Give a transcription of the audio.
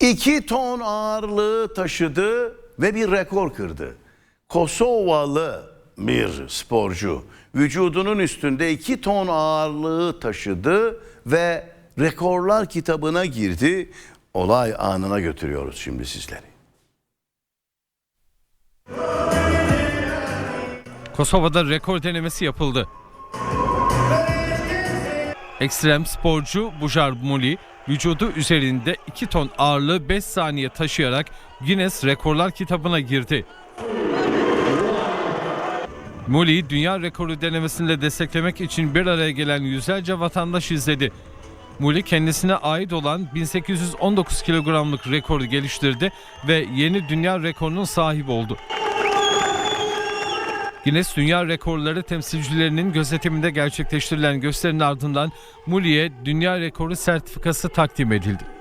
2 ton ağırlığı taşıdı ve bir rekor kırdı. Kosovalı bir sporcu vücudunun üstünde 2 ton ağırlığı taşıdı ve rekorlar kitabına girdi. Olay anına götürüyoruz şimdi sizleri. Kosova'da rekor denemesi yapıldı. Ekstrem sporcu Bujar Muli vücudu üzerinde 2 ton ağırlığı 5 saniye taşıyarak Guinness Rekorlar kitabına girdi. Muli dünya rekoru denemesinde desteklemek için bir araya gelen yüzlerce vatandaş izledi. Muli kendisine ait olan 1819 kilogramlık rekoru geliştirdi ve yeni dünya rekorunun sahibi oldu. Guinness Dünya Rekorları temsilcilerinin gözetiminde gerçekleştirilen gösterinin ardından Muli'ye dünya rekoru sertifikası takdim edildi.